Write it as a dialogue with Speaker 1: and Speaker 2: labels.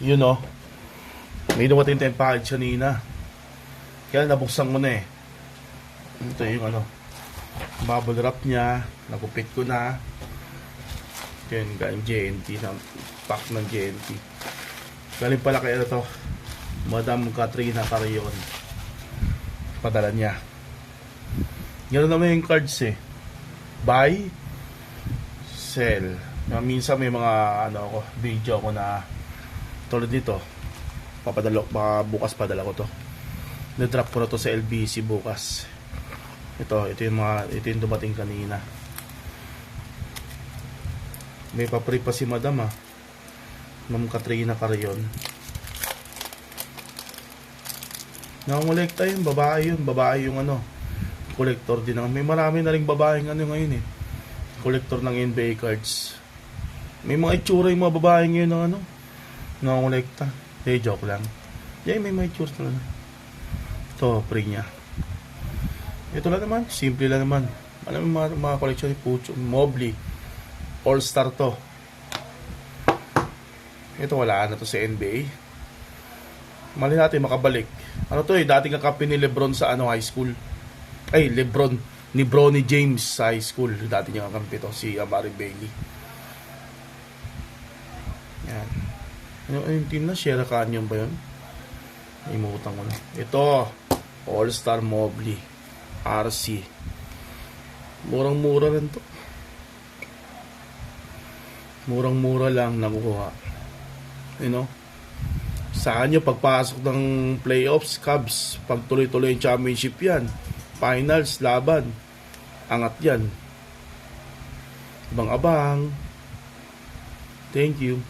Speaker 1: Yun o. May dumating tayong package kanina. Kaya nabuksan ko na eh. Ito yung ano. Bubble wrap niya. Nagupit ko na. Yan, galing JNT. Pack ng JNT. Galing pala kaya ito. Madam Katrina Carrion. Padala niya. Ganoon naman yung cards eh. Buy, sell. Minsan may mga video ko na tulad dito. Papadala, baka bukas padala ko to. Na-drop ko na to sa LBC bukas. Ito yung dumating kanina. May papri pa si Madam Ma'am Katrina Carrion. Nakangolekta yun, babae yung collector din. May marami na ring babaeng ngayon eh. Collector ng NBA cards. May mga itsura yung mga babae ngayon ng nakangolekta. Joke lang. May mga itsura talaga. Ito, pre niya. Ito lang naman, simple lang naman. Alam mo mga collection ni Pucho, Mobley. All-star to. Ito wala na to sa NBA. Mali natin makabalik. Dating kakampi ni Lebron sa high school. Lebron ni Bronny James sa high school. Dati niya kakampi to, si Amari Bailey. Yan. Yung team na, Sierra Canyon ba yun? Imutang ko na. Ito, All-Star Mobley. RC. Murang-mura rin to. Murang-mura lang nakukuha. Saan nyo pagpasok ng playoffs, Cubs, pag tuloy-tuloy yung championship yan, finals, laban, angat yan. Abang-abang. Thank you.